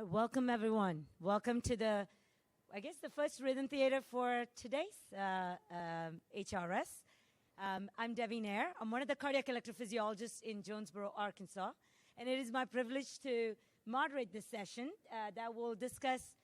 Welcome, everyone. Welcome to the first Rhythm Theater for today's HRS. I'm Devi Nair. I'm one of the cardiac electrophysiologists in Jonesboro, Arkansas. And it is my privilege to moderate this session that will discuss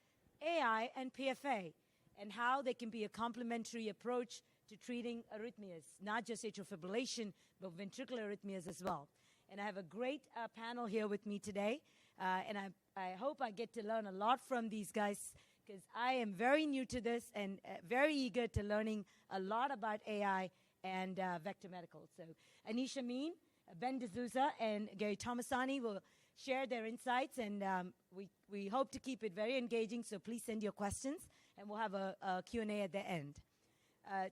AI and PFA and how they can be a complementary approach to treating arrhythmias, not just atrial fibrillation, but ventricular arrhythmias as well. And I have a great panel here with me today. And I hope I get to learn a lot from these guys because I am very new to this and very eager to learning a lot about AI and vector medical. So Anish Amin, Ben D'Souza, and Gery Tomassoni will share their insights, and we hope to keep it very engaging, so please send your questions, and we'll have a Q&A at the end.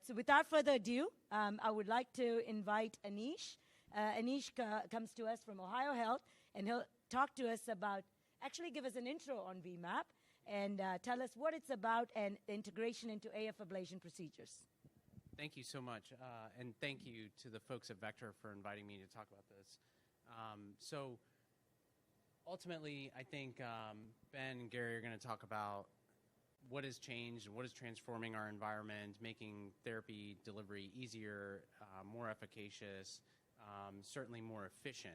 So without further ado, I would like to invite Anish. Anish comes to us from Ohio Health, and he'll talk to us about, actually give us an intro on vMap, and tell us what it's about and the integration into AF ablation procedures. Thank you so much, and thank you to the folks at Vector for inviting me to talk about this. So ultimately, I think Ben and Gery are going to talk about what has changed and what is transforming our environment, making therapy delivery easier, more efficacious, certainly more efficient.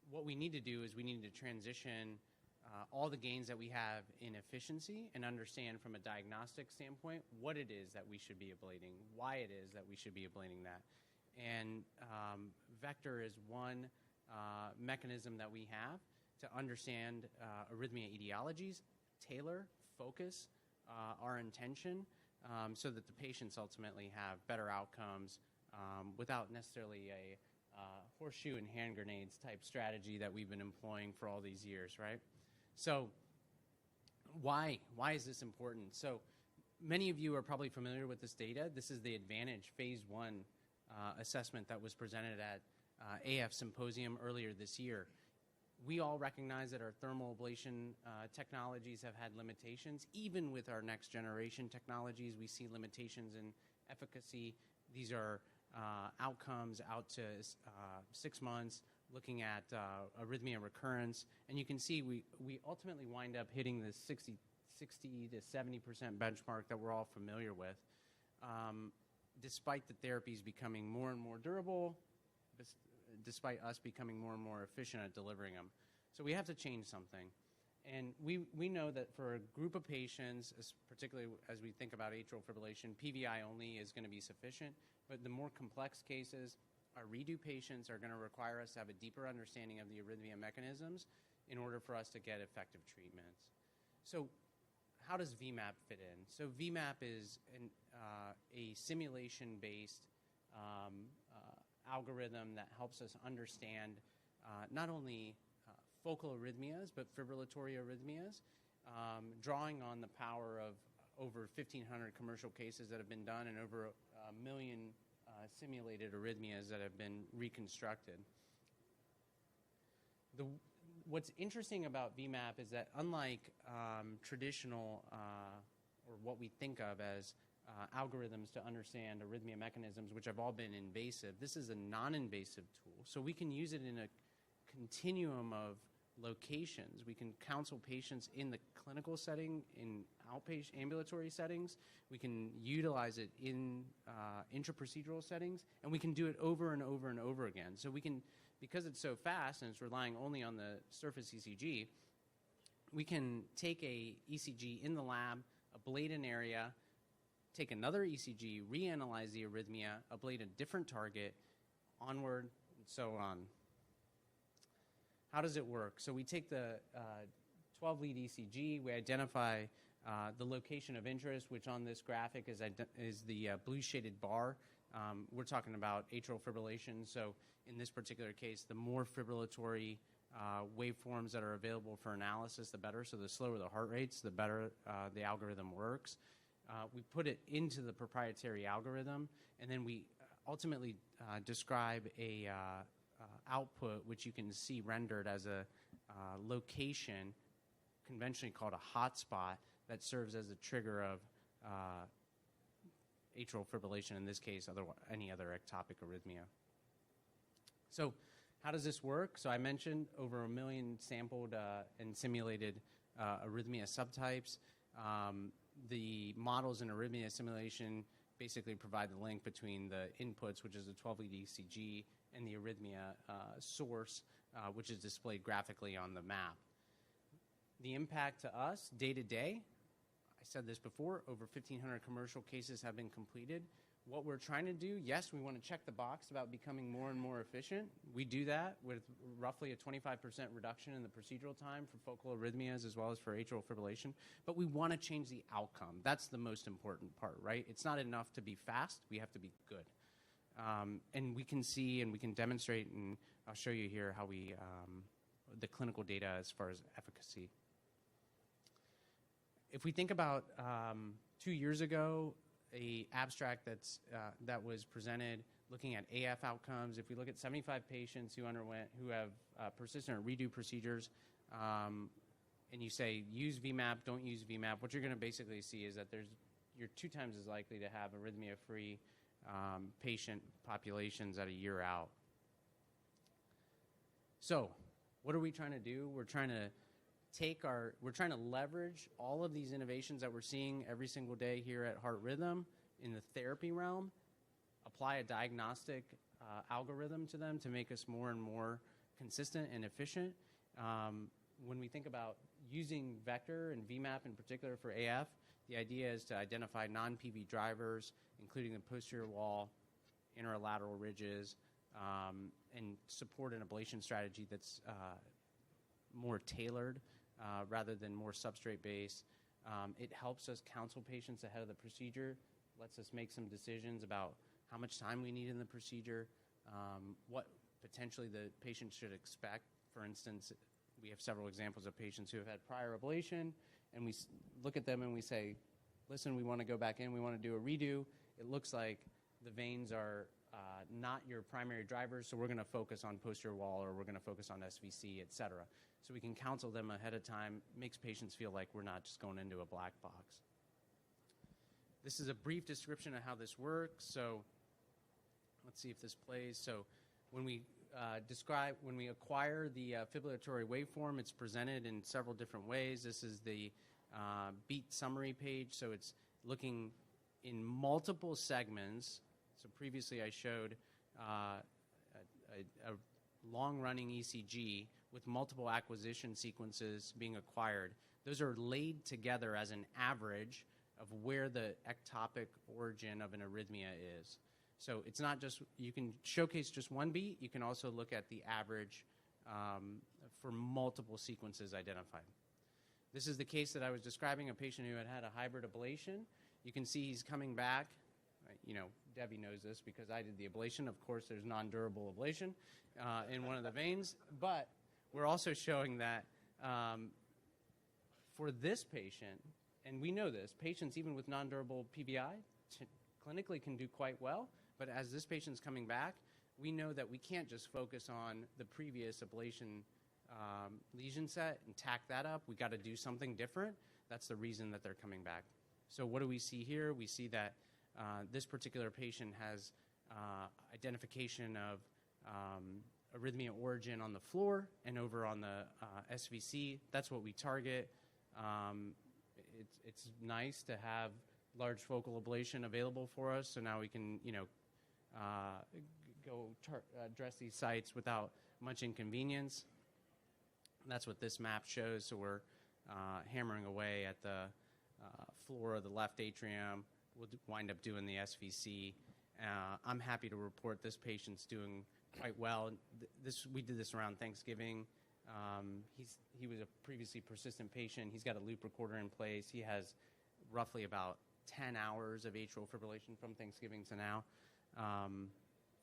What we need to do is we need to transition all the gains that we have in efficiency and understand from a diagnostic standpoint what it is that we should be ablating, why it is that we should be ablating that. And Vector is one mechanism that we have to understand arrhythmia etiologies, tailor, focus our intention so that the patients ultimately have better outcomes without necessarily a horseshoe and hand grenades type strategy that we've been employing for all these years, right? So why is this important? So many of you are probably familiar with this data. This is the Advantage Phase 1 assessment that was presented at AF Symposium earlier this year. We all recognize that our thermal ablation technologies have had limitations. Even with our next generation technologies, we see limitations in efficacy. These are outcomes out to 6 months, looking at arrhythmia recurrence. And you can see we ultimately wind up hitting the 60 to 70% benchmark that we're all familiar with, despite the therapies becoming more and more durable, despite us becoming more and more efficient at delivering them. So we have to change something. And we know that for a group of patients, particularly as we think about atrial fibrillation, PVI only is going to be sufficient. But the more complex cases, our redo patients are going to require us to have a deeper understanding of the arrhythmia mechanisms in order for us to get effective treatments. So how does vMap fit in? So vMap is a simulation-based algorithm that helps us understand not only focal arrhythmias, but fibrillatory arrhythmias, drawing on the power of over 1,500 commercial cases that have been done and over 1 million simulated arrhythmias that have been reconstructed. What's interesting about vMap is that unlike traditional, or what we think of as algorithms to understand arrhythmia mechanisms, which have all been invasive, this is a non-invasive tool. So we can use it in a continuum of locations. We can counsel patients in the clinical setting, in outpatient ambulatory settings. We can utilize it in intraprocedural settings, and we can do it over and over and over again. So we can, because it's so fast and it's relying only on the surface ECG, we can take a ECG in the lab, ablate an area, take another ECG, reanalyze the arrhythmia, ablate a different target, onward, and so on. How does it work? So we take the 12-lead ECG, we identify the location of interest, which on this graphic is the blue shaded bar. We're talking about atrial fibrillation, so in this particular case, the more fibrillatory waveforms that are available for analysis, the better. So the slower the heart rates, the better the algorithm works. We put it into the proprietary algorithm, and then we ultimately describe a output, which you can see rendered as a location, conventionally called a hotspot, that serves as a trigger of atrial fibrillation, in this case, any other ectopic arrhythmia. So How does this work? So I mentioned over 1 million sampled and simulated arrhythmia subtypes. The models in arrhythmia simulation basically provide the link between the inputs, which is a 12-lead ECG, and the arrhythmia source, which is displayed graphically on the map. The impact to us day to day, I said this before, over 1,500 commercial cases have been completed. What we're trying to do, yes, we want to check the box about becoming more and more efficient. We do that with roughly a 25% reduction in the procedural time for focal arrhythmias as well as for atrial fibrillation. But we want to change the outcome. That's the most important part, right? It's not enough to be fast. We have to be good. And we can see and we can demonstrate, and I'll show you here how we, the clinical data as far as efficacy. If we think about 2 years ago, a abstract that was presented looking at AF outcomes. If we look at 75 patients who have persistent or redo procedures, and you say use vMap, don't use vMap, what you're going to basically see is that you're 2 times as likely to have arrhythmia-free patient populations at a year out. So, what are we trying to do? We're trying to leverage all of these innovations that we're seeing every single day here at Heart Rhythm in the therapy realm, apply a diagnostic algorithm to them to make us more and more consistent and efficient. When we think about using vector and vMap in particular for AF, the idea is to identify non-PV drivers, including the posterior wall, interlateral ridges, and support an ablation strategy that's more tailored rather than more substrate-based. It helps us counsel patients ahead of the procedure, lets us make some decisions about how much time we need in the procedure, what potentially the patient should expect. For instance, we have several examples of patients who have had prior ablation, and we look at them and we say, listen, we want to go back in, we want to do a redo. It looks like the veins are not your primary drivers, so we're going to focus on posterior wall, or we're going to focus on SVC, et cetera. So we can counsel them ahead of time, makes patients feel like we're not just going into a black box. This is a brief description of how this works. So let's see if this plays. So when we acquire the fibrillatory waveform, it's presented in several different ways. This is the beat summary page, so it's looking in multiple segments. So previously I showed a long-running ECG with multiple acquisition sequences being acquired. Those are laid together as an average of where the ectopic origin of an arrhythmia is. So it's not just, you can showcase just one beat, you can also look at the average for multiple sequences identified. This is the case that I was describing, a patient who had a hybrid ablation. You can see he's coming back. You know, Debbie knows this because I did the ablation. Of course, there's non-durable ablation in one of the veins. But we're also showing that for this patient, and we know this, patients even with non-durable PVI clinically can do quite well. But as this patient's coming back, we know that we can't just focus on the previous ablation lesion set and tack that up. We got to do something different. That's the reason that they're coming back. So what do we see here? We see that this particular patient has identification of arrhythmia origin on the floor and over on the SVC. That's what we target. It's nice to have large focal ablation available for us, so now we can, address these sites without much inconvenience. That's what this map shows. So we're hammering away at the floor of the left atrium. We'll wind up doing the SVC. I'm happy to report this patient's doing quite well. We did this around Thanksgiving. He was a previously persistent patient. He's got a loop recorder in place. He has roughly about 10 hours of atrial fibrillation from Thanksgiving to now.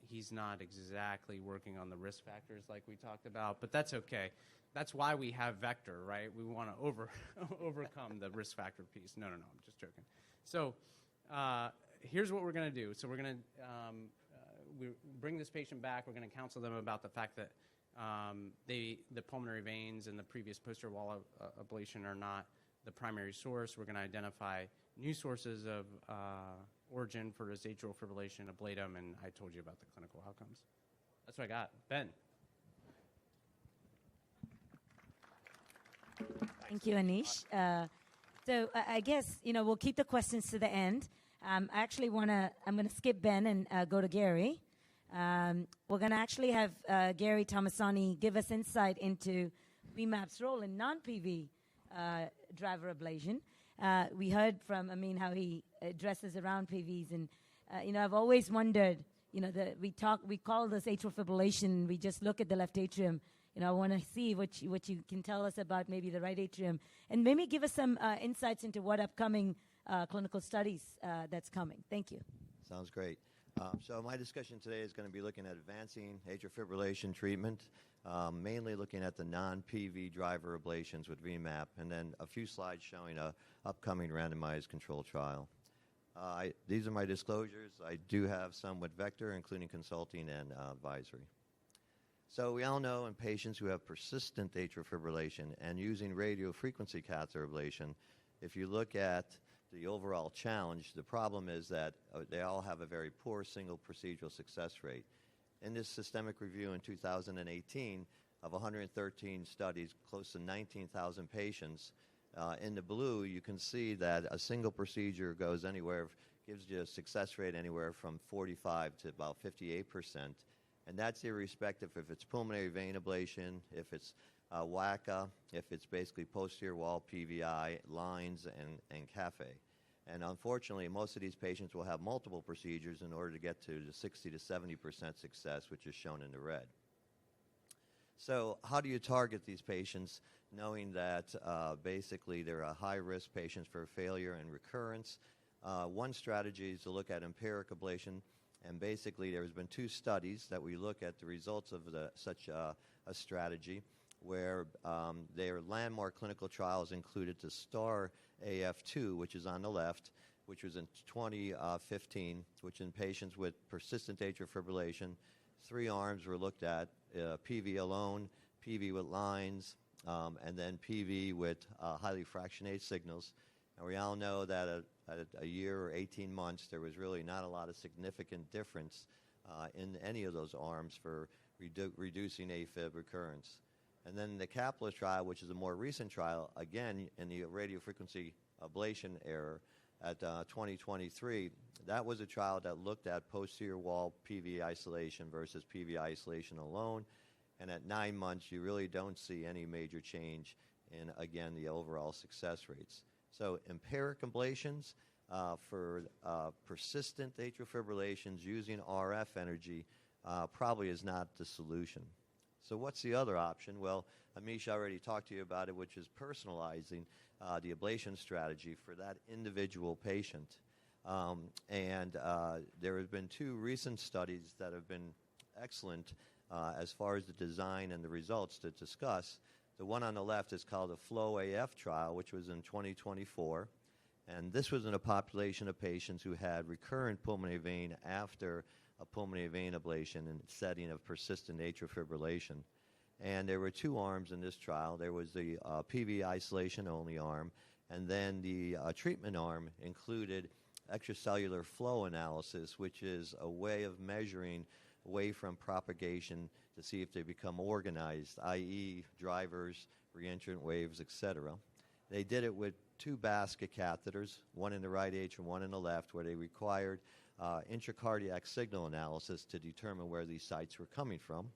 He's not exactly working on the risk factors like we talked about, but that's okay. That's why we have vector, right? We want to overcome the risk factor piece. No, I'm just joking. So here's what we're going to do. So we're going to we bring this patient back. We're going to counsel them about the fact that the pulmonary veins and the previous posterior wall ablation are not the primary source. We're going to identify new sources of origin for this atrial fibrillation, ablate them, and I told you about the clinical outcomes. That's what I got. Ben. Thank you, Anish. So I guess, we'll keep the questions to the end. I'm going to skip Ben and go to Gery. We're going to actually have Gery Tomassoni give us insight into vMap's role in non-PV driver ablation. We heard from Amin how he addresses around PVs, and I've always wondered, we call this atrial fibrillation. We just look at the left atrium. I want to see what you can tell us about maybe the right atrium, and maybe give us some insights into what upcoming clinical studies that's coming. Thank you. Sounds great. So my discussion today is going to be looking at advancing atrial fibrillation treatment, mainly looking at the non-PV driver ablations with vMap, and then a few slides showing a upcoming randomized control trial. These are my disclosures. I do have some with Vector, including consulting and advisory. So we all know in patients who have persistent atrial fibrillation and using radiofrequency catheter ablation, if you look at the overall challenge, the problem is that they all have a very poor single procedural success rate. In this systemic review in 2018 of 113 studies, close to 19,000 patients, in the blue you can see that a single procedure gives you a success rate anywhere from 45 to about 58%. And that's irrespective if it's pulmonary vein ablation, if it's WACA, if it's basically posterior wall PVI, lines, and CAFE. And unfortunately, most of these patients will have multiple procedures in order to get to the 60 to 70% success, which is shown in the red. So how do you target these patients, knowing that basically they're high-risk patients for failure and recurrence? One strategy is to look at empiric ablation. And basically, there's been 2 studies that we look at the results of such a strategy, where their landmark clinical trials included the STAR AF2, which is on the left, which was in 2015, which in patients with persistent atrial fibrillation. 3 arms were looked at, PV alone, PV with lines, and then PV with highly fractionated signals. And we all know that at a year or 18 months, there was really not a lot of significant difference in any of those arms for reducing AFib recurrence. And then the CAPLA trial, which is a more recent trial, again, in the radiofrequency ablation era at 2023, that was a trial that looked at posterior wall PV isolation versus PV isolation alone. And at 9 months, you really don't see any major change in, again, the overall success rates. So empiric ablations for persistent atrial fibrillations using RF energy probably is not the solution. So what's the other option? Well, Anish already talked to you about it, which is personalizing the ablation strategy for that individual patient. And there have been 2 recent studies that have been excellent as far as the design and the results to discuss. The one on the left is called the FLOW AF trial, which was in 2024. And this was in a population of patients who had recurrent pulmonary vein after a pulmonary vein ablation in the setting of persistent atrial fibrillation. And there were 2 arms in this trial. There was the PV isolation only arm, and then the treatment arm included extracellular flow analysis, which is a way of measuring wavefront propagation to see if they become organized, i.e. drivers, reentrant waves, etc. They did it with 2 basket catheters, one in the right atrium, one in the left, where they required intracardiac signal analysis to determine where these sites were coming from.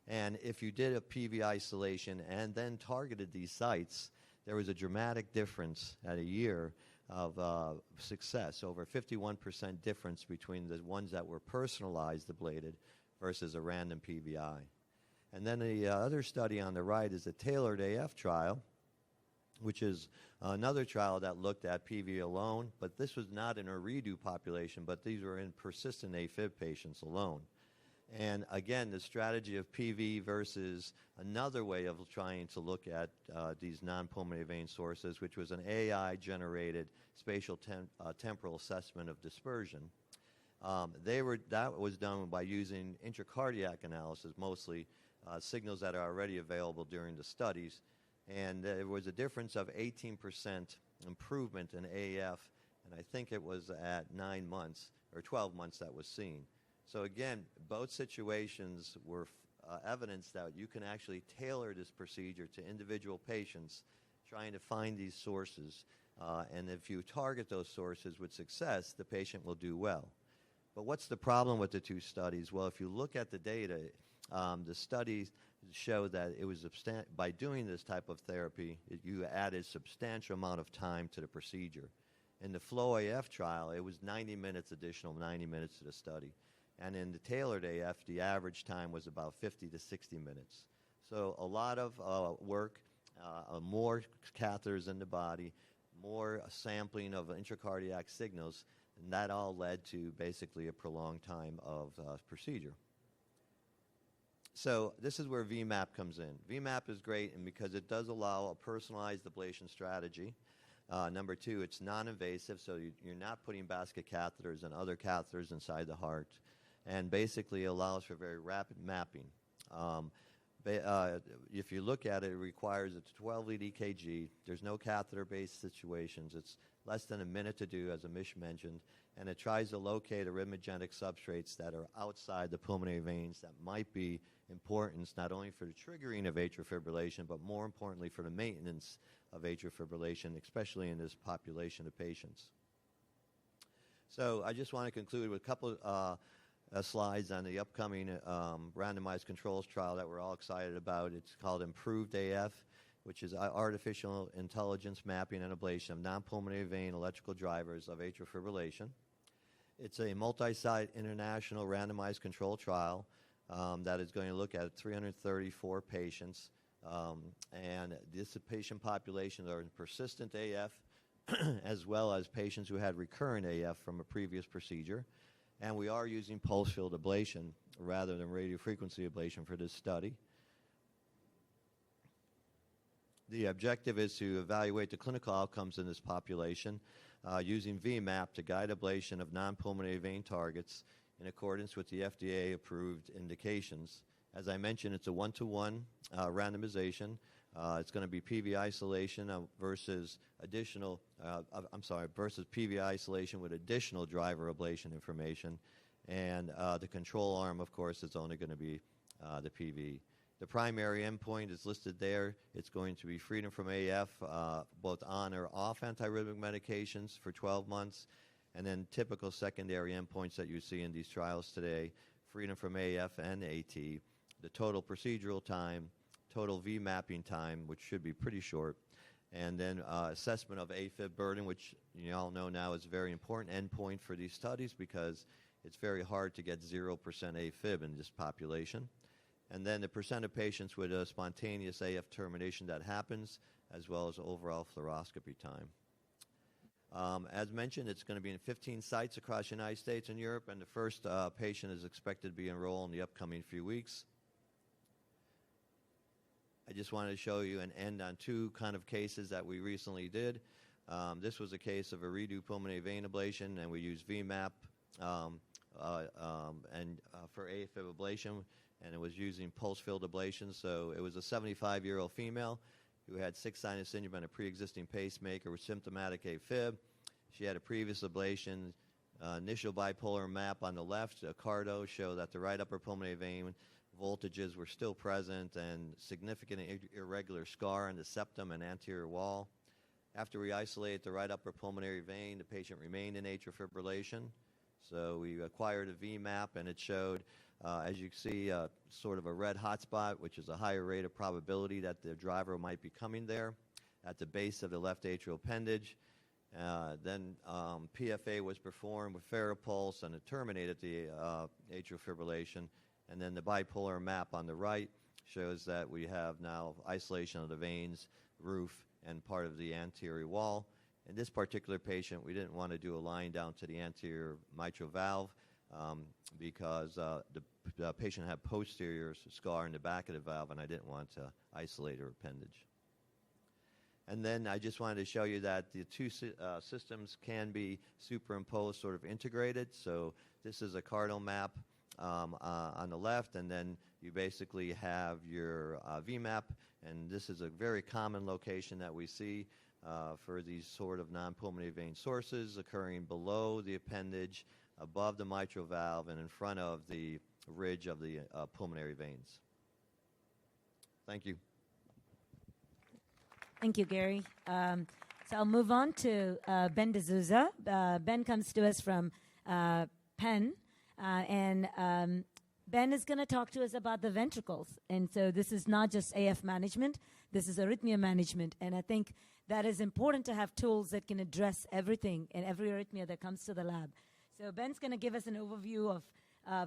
And if you did a PV isolation and then targeted these sites, there was a dramatic difference at a year of success, over 51% difference between the ones that were personalized ablated versus a random PVI. And then the other study on the right is the tailored AF trial, which is another trial that looked at PV alone, but this was not in a redo population, but these were in persistent AFib patients alone. And again, the strategy of PV versus another way of trying to look at these non-pulmonary vein sources, which was an AI-generated spatial temporal assessment of dispersion. That was done by using intracardiac analysis, mostly signals that are already available during the studies. And there was a difference of 18% improvement in AF, and I think it was at 9 months or 12 months that was seen. So again, both situations were evidence that you can actually tailor this procedure to individual patients, trying to find these sources. And if you target those sources with success, the patient will do well. But what's the problem with the two studies? Well, if you look at the data, the studies show that it was by doing this type of therapy, you added substantial amount of time to the procedure. In the Flow AF trial, it was 90 minutes additional, 90 minutes to the study. And in the Tailored AF, the average time was about 50 to 60 minutes. So a lot of work, more catheters in the body, more sampling of intracardiac signals, and that all led to basically a prolonged time of procedure. So this is where vMap comes in. vMap is great and because it does allow a personalized ablation strategy. Number two, it's non-invasive, so you're not putting basket catheters and other catheters inside the heart, and basically allows for very rapid mapping. If you look at it, it requires a 12-lead EKG. There's no catheter-based situations. It's less than a minute to do, as Anish mentioned, and it tries to locate arrhythmogenic substrates that are outside the pulmonary veins that might be important not only for the triggering of atrial fibrillation, but more importantly for the maintenance of atrial fibrillation, especially in this population of patients. So I just want to conclude with a couple slides on the upcoming randomized controls trial that we're all excited about. It's called Improved AF, which is artificial intelligence mapping and ablation of non-pulmonary vein electrical drivers of atrial fibrillation. It's a multi-site international randomized control trial that is going to look at 334 patients. And this patient population are in persistent AF as well as patients who had recurrent AF from a previous procedure. And we are using pulse field ablation rather than radiofrequency ablation for this study. The objective is to evaluate the clinical outcomes in this population using vMap to guide ablation of non-pulmonary vein targets in accordance with the FDA-approved indications. As I mentioned, it's a one-to-one randomization. It's going to be PV isolation versus versus PV isolation with additional driver ablation information. And the control arm, of course, is only going to be the PV. The primary endpoint is listed there. It's going to be freedom from AF, both on or off antiarrhythmic medications for 12 months, and then typical secondary endpoints that you see in these trials today, freedom from AF and AT, the total procedural time, total V-mapping time, which should be pretty short, and then assessment of AFib burden, which you all know now is a very important endpoint for these studies because it's very hard to get 0% AFib in this population. And then the percent of patients with a spontaneous AF termination that happens, as well as overall fluoroscopy time. As mentioned, it's going to be in 15 sites across the United States and Europe, and the first patient is expected to be enrolled in the upcoming few weeks. I just wanted to show you and end on two kind of cases that we recently did. This was a case of a redo pulmonary vein ablation, and we used vMap for AFib ablation, and it was using pulse field ablation. So it was a 75-year-old female who had 6 sinus syndrome and a pre-existing pacemaker with symptomatic AFib. She had a previous ablation, initial bipolar map on the left, a cardo show that the right upper pulmonary vein voltages were still present and significant irregular scar on the septum and anterior wall. After we isolated the right upper pulmonary vein, the patient remained in atrial fibrillation. So we acquired a vMap, and it showed, as you can see, sort of a red hotspot, which is a higher rate of probability that the driver might be coming there at the base of the left atrial appendage. Then PFA was performed with Farapulse, and it terminated the atrial fibrillation. And then the bipolar map on the right shows that we have now isolation of the veins, roof, and part of the anterior wall. In this particular patient, we didn't want to do a line down to the anterior mitral valve because the patient had posterior scar in the back of the valve, and I didn't want to isolate her appendage. And then I just wanted to show you that the two systems can be superimposed, sort of integrated. So this is a cardinal map on the left, and then you basically have your vMap, and this is a very common location that we see for these sort of non-pulmonary vein sources occurring below the appendage, above the mitral valve, and in front of the ridge of the pulmonary veins. Thank you. Thank you, Gery. So I'll move on to Ben D'Souza. Ben comes to us from Penn, and Ben is going to talk to us about the ventricles. And so this is not just AF management, this is arrhythmia management. And I think that is important to have tools that can address everything and every arrhythmia that comes to the lab. So Ben's going to give us an overview of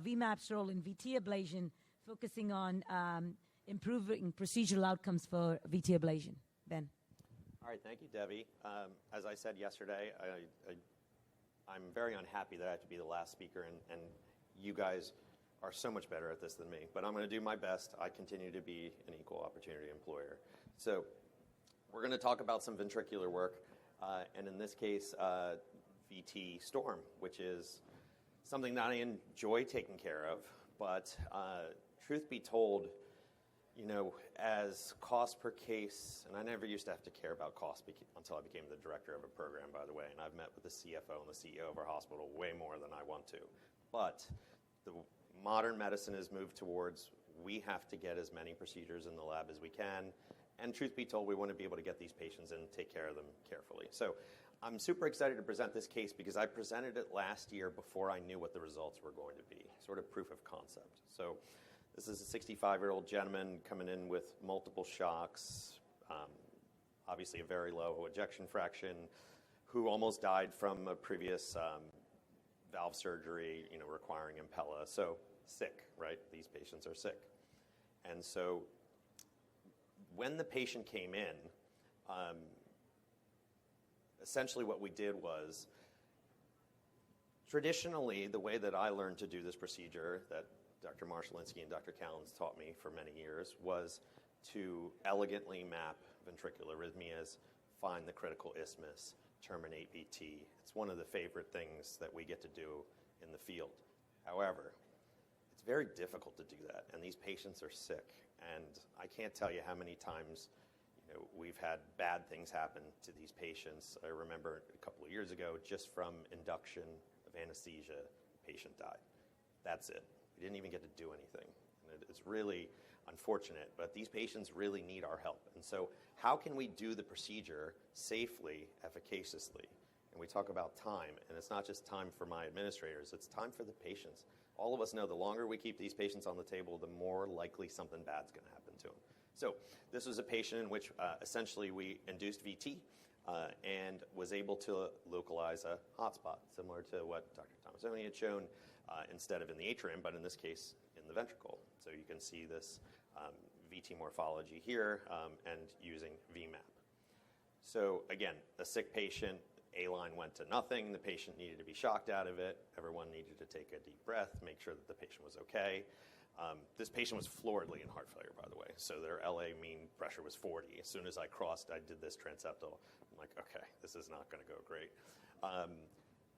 vMap's role in VT ablation, focusing on improving procedural outcomes for VT ablation. Ben. All right, thank you, Devi. As I said yesterday, I'm very unhappy that I have to be the last speaker, and you guys are so much better at this than me. But I'm going to do my best. I continue to be an equal opportunity employer. So we're going to talk about some ventricular work, and in this case, VT storm, which is something that I enjoy taking care of. But truth be told, you know, as cost per case, and I never used to have to care about cost until I became the director of a program, by the way, and I've met with the CFO and the CEO of our hospital way more than I want to. But the modern medicine has moved towards we have to get as many procedures in the lab as we can, and truth be told, we want to be able to get these patients and take care of them carefully. So I'm super excited to present this case because I presented it last year before I knew what the results were going to be, sort of proof of concept. So this is a 65-year-old gentleman coming in with multiple shocks, obviously a very low ejection fraction, who almost died from a previous valve surgery, you know, requiring Impella. So sick, right? These patients are sick. And so when the patient came in, essentially what we did was, traditionally, the way that I learned to do this procedure that Dr. Marshallinsky and Dr. Callens taught me for many years was to elegantly map ventricular arrhythmias, find the critical isthmus, terminate VT. It's one of the favorite things that we get to do in the field. However, it's very difficult to do that, and these patients are sick. And I can't tell you how many times, you know, we've had bad things happen to these patients. I remember a couple of years ago, just from induction of anesthesia, the patient died. That's it. We didn't even get to do anything. And it's really unfortunate, but these patients really need our help. And so how can we do the procedure safely, efficaciously? And we talk about time, and it's not just time for my administrators, it's time for the patients. All of us know the longer we keep these patients on the table, the more likely something bad's going to happen to them. So this was a patient in which essentially we induced VT and was able to localize a hotspot, similar to what Dr. Tomassoni had shown, instead of in the atrium, but in this case, in the ventricle. So you can see this VT morphology here and using vMap. So again, a sick patient, A-line went to nothing. The patient needed to be shocked out of it. Everyone needed to take a deep breath, make sure that the patient was okay. This patient was floridly in heart failure, by the way. So their LA mean pressure was 40. As soon as I did this transeptal. I'm like, okay, this is not going to go great.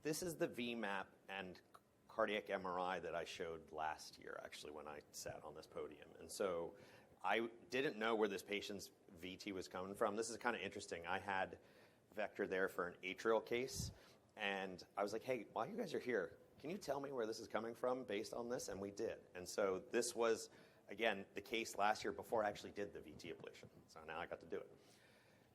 This is the vMap and cardiac MRI that I showed last year, actually, when I sat on this podium. And so I didn't know where this patient's VT was coming from. This is kind of interesting. I had Vector there for an atrial case, and I was like, hey, while you guys are here, can you tell me where this is coming from based on this? And we did. And so this was, again, the case last year before I actually did the VT ablation. So now I got to do it.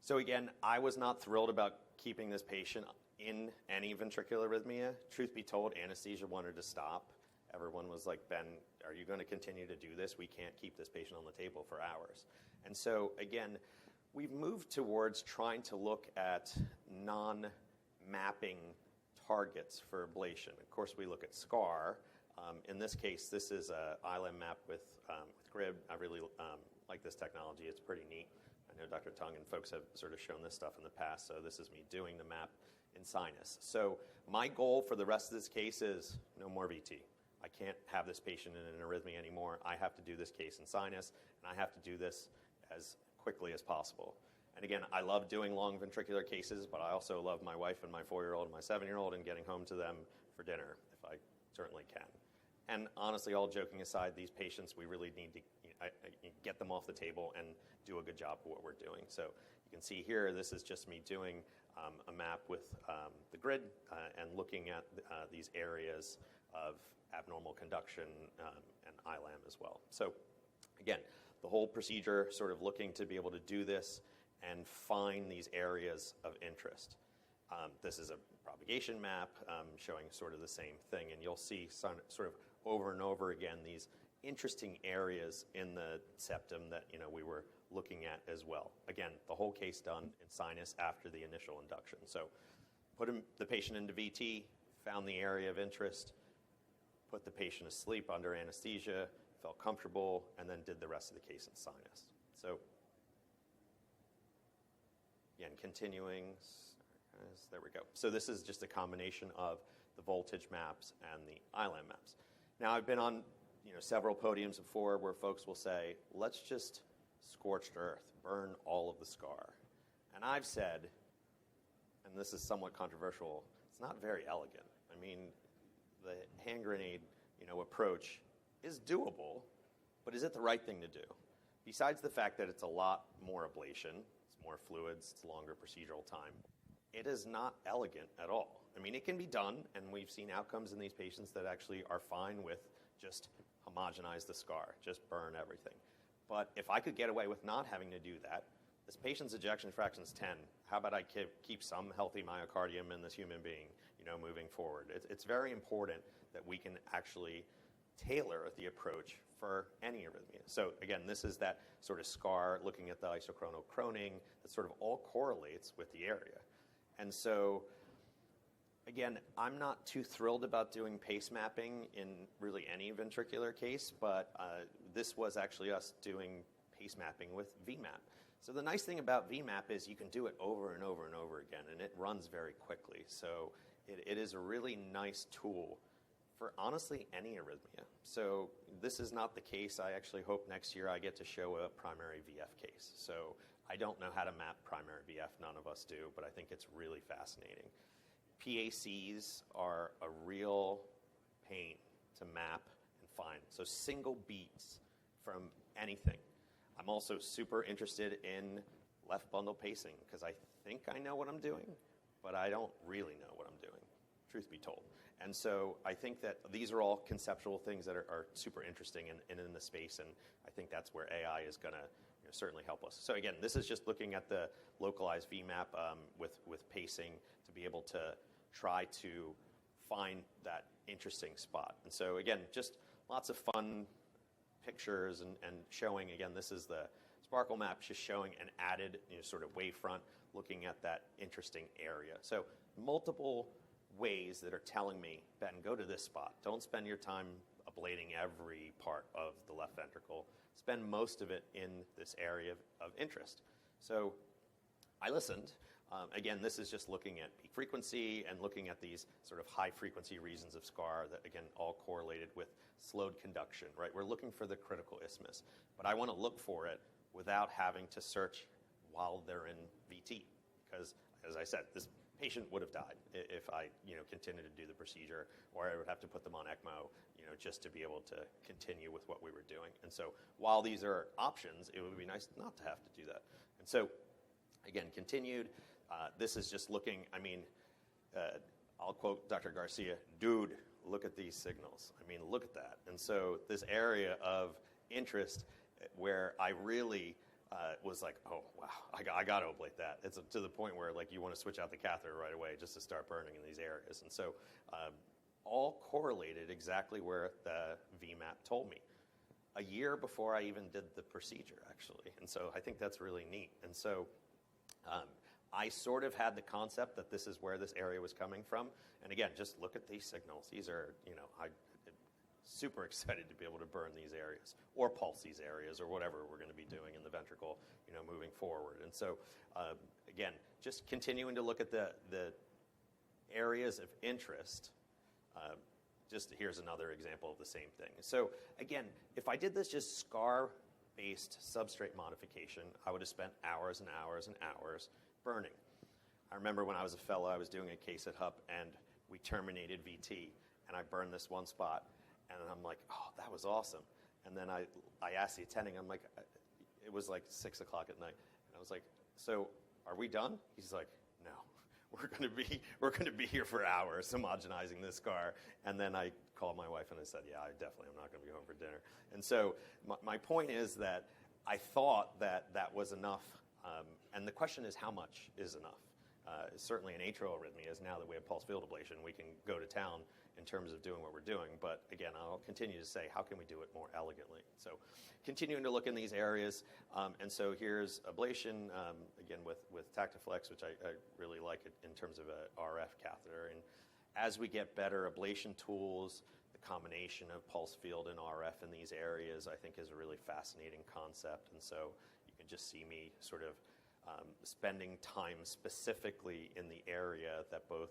So again, I was not thrilled about keeping this patient in any ventricular arrhythmia. Truth be told, anesthesia wanted to stop. Everyone was like, Ben, are you going to continue to do this? We can't keep this patient on the table for hours. And so again, we've moved towards trying to look at non-mapping targets for ablation. Of course, we look at SCAR. In this case, this is an ILM map with GRIB. I really like this technology. It's pretty neat. I know Dr. Tung and folks have sort of shown this stuff in the past, so this is me doing the map in sinus. So my goal for the rest of this case is no more VT. I can't have this patient in an arrhythmia anymore. I have to do this case in sinus, and I have to do this as quickly as possible. And again, I love doing long ventricular cases, but I also love my wife and my 4-year-old and my 7-year-old and getting home to them for dinner, if I certainly can. And honestly, all joking aside, these patients, we really need to get them off the table and do a good job of what we're doing. So you can see here, this is just me doing a map with the grid and looking at these areas of abnormal conduction and ILAM as well. So again, the whole procedure sort of looking to be able to do this and find these areas of interest. This is a propagation map showing sort of the same thing, and you'll see sort of over and over again these interesting areas in the septum that we were looking at as well. Again, the whole case done in sinus after the initial induction. So put the patient into VT, found the area of interest, put the patient asleep under anesthesia, felt comfortable, and then did the rest of the case in sinus. So again, continuing. There we go. So this is just a combination of the voltage maps and the ILAM maps. Now, I've been on several podiums before where folks will say, let's just scorched earth, burn all of the scar. And I've said, and this is somewhat controversial, it's not very elegant. I mean, the hand grenade approach is doable, but is it the right thing to do? Besides the fact that it's a lot more ablation, it's more fluids, it's longer procedural time, it is not elegant at all. I mean, it can be done, and we've seen outcomes in these patients that actually are fine with just homogenize the scar, just burn everything. But if I could get away with not having to do that, this patient's ejection fraction is 10. How about I keep some healthy myocardium in this human being, moving forward? It's very important that we can actually tailor the approach for any arrhythmia. So again, this is that sort of scar, looking at the isochronal chroning, that sort of all correlates with the area. And so, again, I'm not too thrilled about doing pace mapping in really any ventricular case, but this was actually us doing pace mapping with vMap. So the nice thing about vMap is you can do it over and over and over again, and it runs very quickly. So it is a really nice tool for, honestly, any arrhythmia. So this is not the case. I actually hope next year I get to show a primary VF case. So I don't know how to map primary VF. None of us do, but I think it's really fascinating. PACs are a real pain to map and find. So single beats from anything. I'm also super interested in left bundle pacing because I think I know what I'm doing, but I don't really know what I'm doing, truth be told. And so I think that these are all conceptual things that are super interesting and in the space, and I think that's where AI is going to certainly help us. So again, this is just looking at the localized vMap with pacing to be able to try to find that interesting spot. And so again, just lots of fun pictures and showing, again, this is the Sparkle map, just showing an added sort of wavefront, looking at that interesting area. So multiple ways that are telling me, Ben, go to this spot. Don't spend your time ablating every part of the left ventricle. Spend most of it in this area of interest. So I listened. Again, this is just looking at peak frequency and looking at these sort of high-frequency regions of scar that, again, all correlated with slowed conduction, right? We're looking for the critical isthmus. But I want to look for it without having to search while they're in VT. Because, as I said, this patient would have died if I continued to do the procedure, or I would have to put them on ECMO just to be able to continue with what we were doing. And so while these are options, it would be nice not to have to do that. And so, again, continued. This is just looking, I'll quote Dr. Garcia, dude, look at these signals. Look at that. And so this area of interest where I really was like, oh, wow, I got to ablate that. It's to the point where you want to switch out the catheter right away just to start burning in these areas. And so all correlated exactly where the vMap told me. A year before I even did the procedure, actually. And so I think that's really neat. And so I sort of had the concept that this is where this area was coming from. And again, just look at these signals. These are, I'm super excited to be able to burn these areas or pulse these areas or whatever we're going to be doing in the ventricle, moving forward. And so, again, just continuing to look at the areas of interest. Here's another example of the same thing. So again, if I did this just scar-based substrate modification, I would have spent hours and hours and hours burning. I remember when I was a fellow, I was doing a case at HUP, and we terminated VT, and I burned this one spot, and I'm like, oh, that was awesome. And then I asked the attending, I'm like, it was like 6 o'clock at night, and I was like, so are we done? He's like, no. We're going to be here for hours homogenizing this scar. And then I called my wife and I said, yeah, I definitely am not going to be home for dinner. And so my point is that I thought that was enough And the question is, how much is enough? Certainly in atrial arrhythmias, now that we have pulse field ablation, we can go to town in terms of doing what we're doing. But again, I'll continue to say, how can we do it more elegantly? So continuing to look in these areas. And so here's ablation, again, with Tactiflex, which I really like it in terms of a RF catheter. And as we get better ablation tools, the combination of pulse field and RF in these areas, I think, is a really fascinating concept. And so you can just see me sort of spending time specifically in the area that both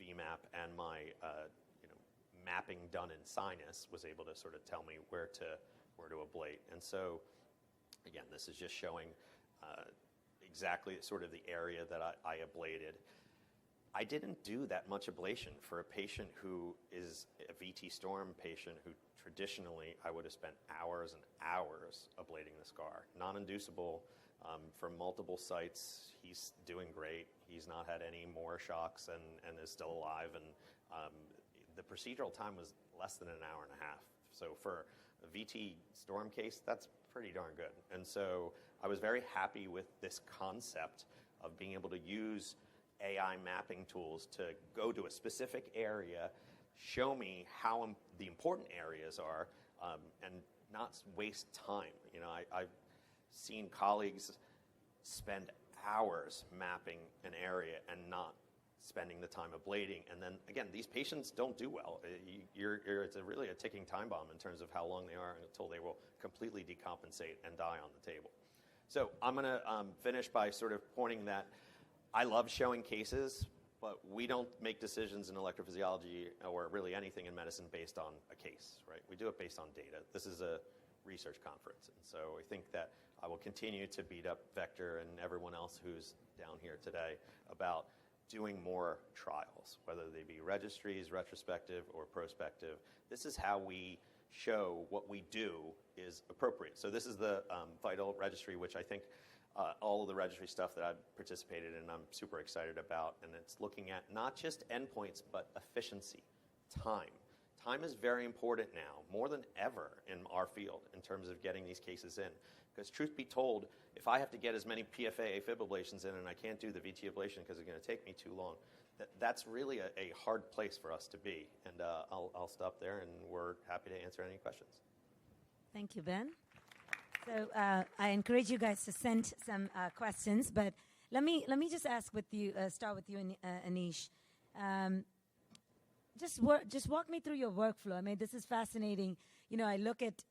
vMap and my mapping done in sinus was able to sort of tell me where to ablate. And so, again, this is just showing exactly sort of the area that I ablated. I didn't do that much ablation for a patient who is a VT Storm patient who traditionally I would have spent hours and hours ablating the scar. Non-inducible from multiple sites. He's doing great. He's not had any more shocks and is still alive. And the procedural time was less than an hour and a half. So for a VT Storm case, that's pretty darn good. And so I was very happy with this concept of being able to use AI mapping tools to go to a specific area, show me how the important areas are, and not waste time. I've seen colleagues spend hours mapping an area and not spending the time ablating. And then, again, these patients don't do well. It's really a ticking time bomb in terms of how long they are until they will completely decompensate and die on the table. So I'm going to finish by sort of pointing that I love showing cases, but we don't make decisions in electrophysiology or really anything in medicine based on a case, right? We do it based on data. This is a research conference, and so I think that I will continue to beat up Vector and everyone else who's down here today about doing more trials, whether they be registries, retrospective, or prospective. This is how we show what we do is appropriate. So this is the VITAL registry, which I think all of the registry stuff that I've participated in, I'm super excited about. And it's looking at not just endpoints, but efficiency, time. Time is very important now, more than ever in our field in terms of getting these cases in. Because truth be told, if I have to get as many PFA AFib ablations in and I can't do the VT ablation because it's going to take me too long, that's really a hard place for us to be. And I'll stop there, and we're happy to answer any questions. Thank you, Ben. So I encourage you guys to send some questions, but let me just ask with you, start with you, Anish. Just walk me through your workflow. I mean, this is fascinating. I look at,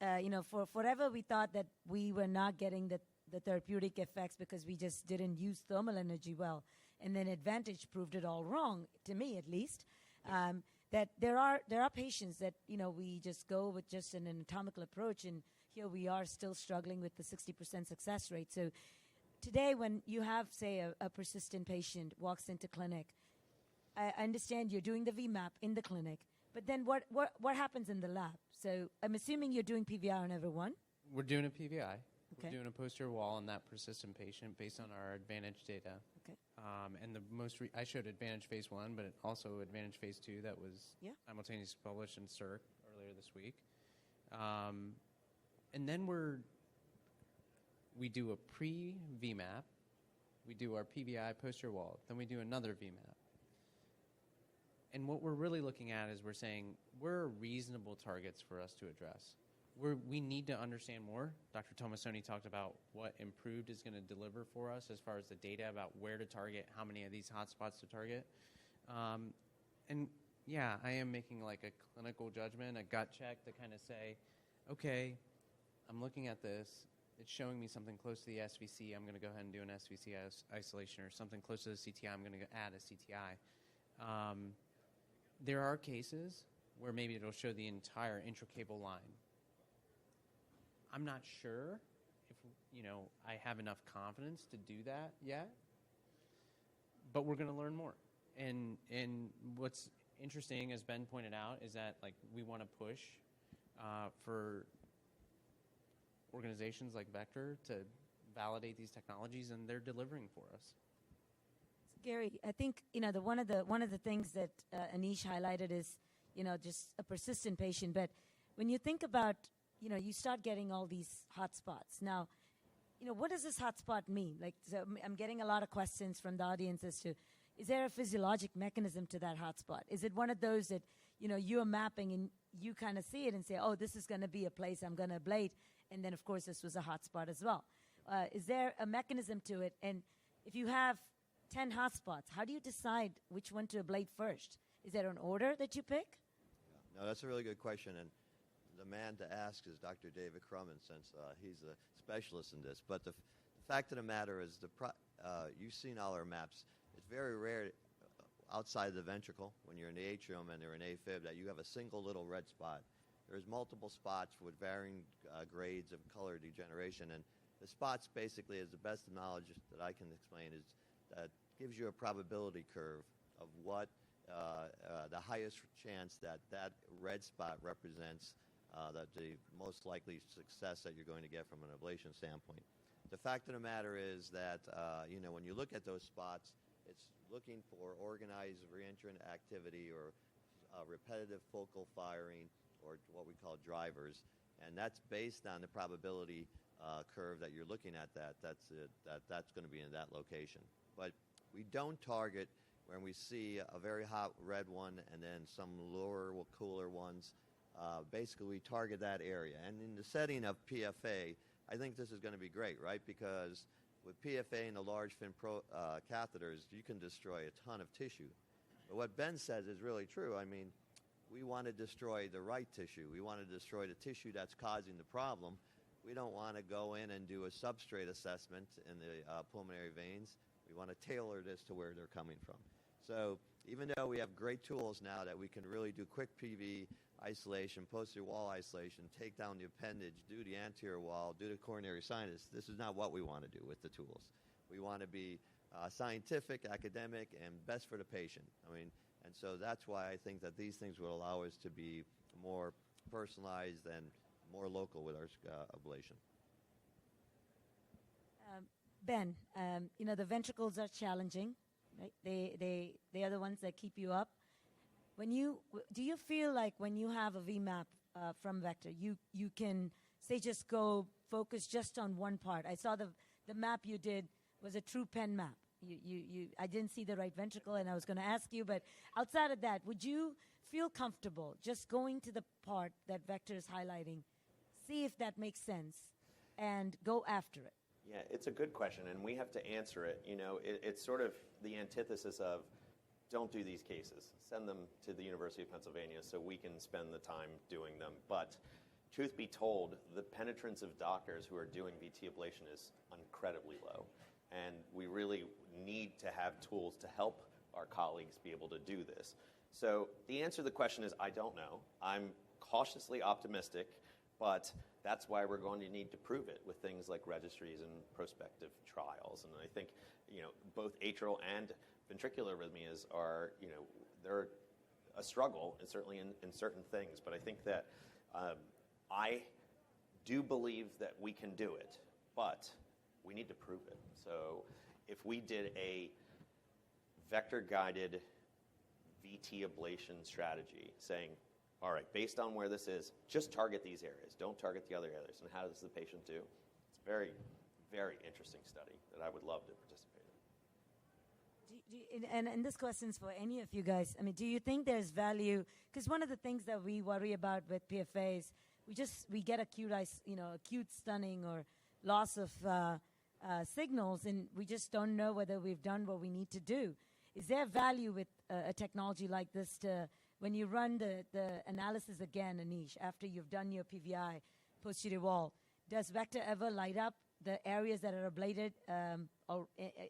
for forever we thought that we were not getting the therapeutic effects because we just didn't use thermal energy well. And then Advantage proved it all wrong, to me at least, that there are patients that, we just go with just an anatomical approach, and here we are still struggling with the 60% success rate. So today when you have, say, a persistent patient walks into clinic, I understand you're doing the vMap in the clinic, but then what happens in the lab? So I'm assuming you're doing PVI on everyone. We're doing a PVI. Okay. We're doing a posterior wall on that persistent patient based on our Advantage data. Okay. And the I showed Advantage Phase 1, but also Advantage Phase 2 that was simultaneously published in CIRC earlier this week. And then we do a pre-vMap, we do our PVI posterior wall, then we do another vMap. And what we're really looking at is we're saying, where are reasonable targets for us to address? We need to understand more. Dr. Tomassoni talked about what improved is going to deliver for us as far as the data about where to target, how many of these hotspots to target. And yeah, I am making like a clinical judgment, a gut check to kind of say, okay, I'm looking at this. It's showing me something close to the SVC. I'm going to go ahead and do an SVC isolation, or something close to the CTI. I'm going to add a CTI. There are cases where maybe it'll show the entire intracable line. I'm not sure if I have enough confidence to do that yet, but we're going to learn more. And what's interesting, as Ben pointed out, is that we want to push for organizations like Vector to validate these technologies, and they're delivering for us. Gery, I think one of the things that Anish highlighted is just a persistent patient. But when you think about you start getting all these hot spots. Now, what does this hotspot mean? Like, so I'm getting a lot of questions from the audience as to, is there a physiologic mechanism to that hotspot? Is it one of those that, you are mapping and you kind of see it and say, oh, this is going to be a place I'm going to ablate, and then, of course, this was a hotspot as well. Is there a mechanism to it? And if you have 10 hotspots, how do you decide which one to ablate first? Is there an order that you pick? No, that's a really good question, and the man to ask is Dr. David Crumman, since he's a specialist in this. But the fact of the matter is, you've seen all our maps. It's very rare outside the ventricle, when you're in the atrium and they're in AFib, that you have a single little red spot. There's multiple spots with varying grades of color degeneration, and the spots basically, as the best knowledge that I can explain, is that gives you a probability curve of what the highest chance that red spot represents that the most likely success that you're going to get from an ablation standpoint. The fact of the matter is that, when you look at those spots, it's looking for organized reentrant activity or repetitive focal firing, or what we call drivers, and that's based on the probability curve that you're looking at. That's going to be in that location. But we don't target when we see a very hot red one and then some lower, cooler ones. Basically, we target that area. And in the setting of PFA, I think this is going to be great, right? Because with PFA and the large fin catheters, you can destroy a ton of tissue. But what Ben says is really true. I mean, we want to destroy the right tissue. We want to destroy the tissue that's causing the problem. We don't want to go in and do a substrate assessment in the pulmonary veins. We want to tailor this to where they're coming from. So even though we have great tools now that we can really do quick PV isolation, posterior wall isolation, take down the appendage, do the anterior wall, do the coronary sinus, this is not what we want to do with the tools. We want to be scientific, academic, and best for the patient. And so that's why I think that these things will allow us to be more personalized and more local with our ablation. Ben, the ventricles are challenging, right? They are the ones that keep you up. Do you feel like when you have a vMap from Vector, you can say just go focus just on one part? I saw the map you did was a true pen map. I didn't see the right ventricle, and I was going to ask you, but outside of that, would you feel comfortable just going to the part that Vector is highlighting, see if that makes sense, and go after it? Yeah, it's a good question, and we have to answer it. It's sort of the antithesis of don't do these cases. Send them to the University of Pennsylvania so we can spend the time doing them. But truth be told, the penetrance of doctors who are doing VT ablation is incredibly low. And we really need to have tools to help our colleagues be able to do this. So the answer to the question is I don't know. I'm cautiously optimistic, but that's why we're going to need to prove it with things like registries and prospective trials. And I think, both atrial and ventricular arrhythmias are, they're a struggle, and certainly in certain things. But I think that I do believe that we can do it, but we need to prove it. So if we did a vector-guided VT ablation strategy saying, all right, based on where this is, just target these areas. Don't target the other areas. And how does the patient do? It's a very, very interesting study that I would love to participate in. And this question's for any of you guys. Do you think there's value? Because one of the things that we worry about with PFA is we get acute stunning or loss of signals, and we just don't know whether we've done what we need to do. Is there value with a technology like this to, when you run the analysis again, Anish, after you've done your PVI, posterior wall, does Vector ever light up the areas that are ablated or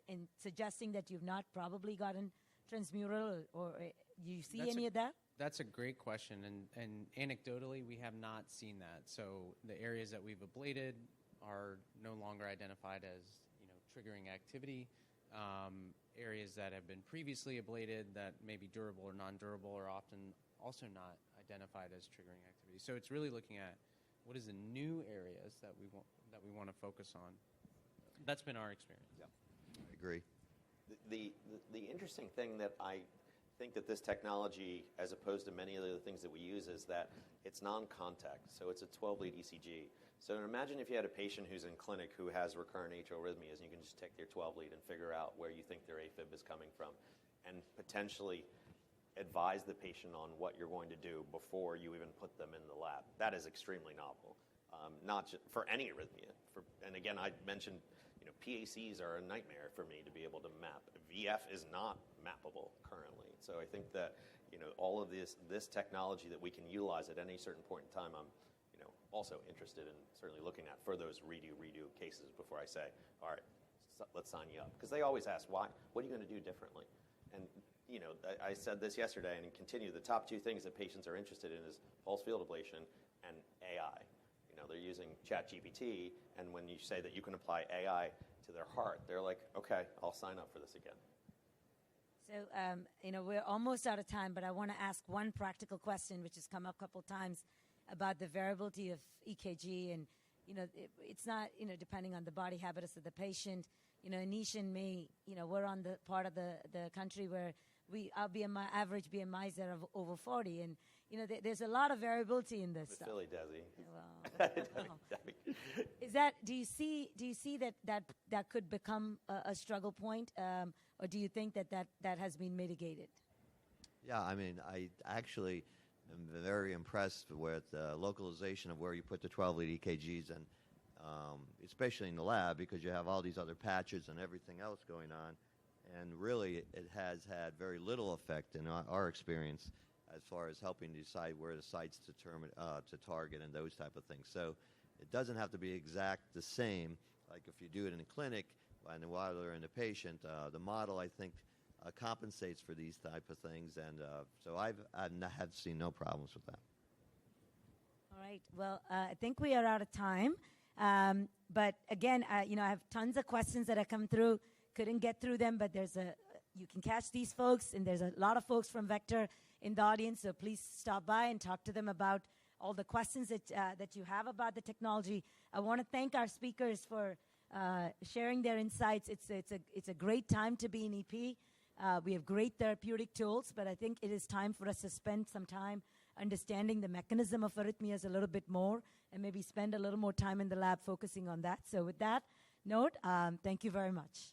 in suggesting that you've not probably gotten transmural, or do you see any of that? That's a great question, and anecdotally, we have not seen that. So the areas that we've ablated are no longer identified as triggering activity. Areas that have been previously ablated that may be durable or non-durable are often also not identified as triggering activity. So it's really looking at what is the new areas that we want to focus on. That's been our experience. Yeah, I agree. The interesting thing that I think that this technology, as opposed to many of the things that we use, is that it's non-contact. So it's a 12-lead ECG. So imagine if you had a patient who's in clinic who has recurrent atrial arrhythmias, and you can just take their 12-lead and figure out where you think their AFib is coming from, and potentially advise the patient on what you're going to do before you even put them in the lab. That is extremely novel, not just for any arrhythmia. And again, I mentioned, PACs are a nightmare for me to be able to map. VF is not mappable currently. So I think that, all of this technology that we can utilize at any certain point in time, I'm, also interested in certainly looking at for those redo cases before I say, all right, let's sign you up. Because they always ask, why? What are you going to do differently? And, I said this yesterday and continue, the top two things that patients are interested in is pulse field ablation and AI. They're using ChatGPT, and when you say that you can apply AI to their heart, they're like, okay, I'll sign up for this again. So, we're almost out of time, but I want to ask one practical question, which has come up a couple times, about the variability of EKG. And, it's not, depending on the body habitus of the patient. Anish and me, we're on the part of the country where our average BMIs are over 40. And, there's a lot of variability in this stuff. Silly, Desi. Well, is that, do you see that could become a struggle point? Or do you think that has been mitigated? Yeah, I mean, I actually am very impressed with the localization of where you put the 12-lead EKGs, and especially in the lab, because you have all these other patches and everything else going on. And really, it has had very little effect in our experience as far as helping decide where the sites to target and those type of things. So it doesn't have to be exact the same, like if you do it in a clinic and while they're in the patient. The model, I think, compensates for these type of things, and so I have seen no problems with that. All right. Well, I think we are out of time. But again, I have tons of questions that have come through. Couldn't get through them, but you can catch these folks, and there's a lot of folks from Vector in the audience, so please stop by and talk to them about all the questions that you have about the technology. I want to thank our speakers for sharing their insights. It's a great time to be in EP. We have great therapeutic tools, but I think it is time for us to spend some time understanding the mechanism of arrhythmias a little bit more, and maybe spend a little more time in the lab focusing on that. So with that note, thank you very much.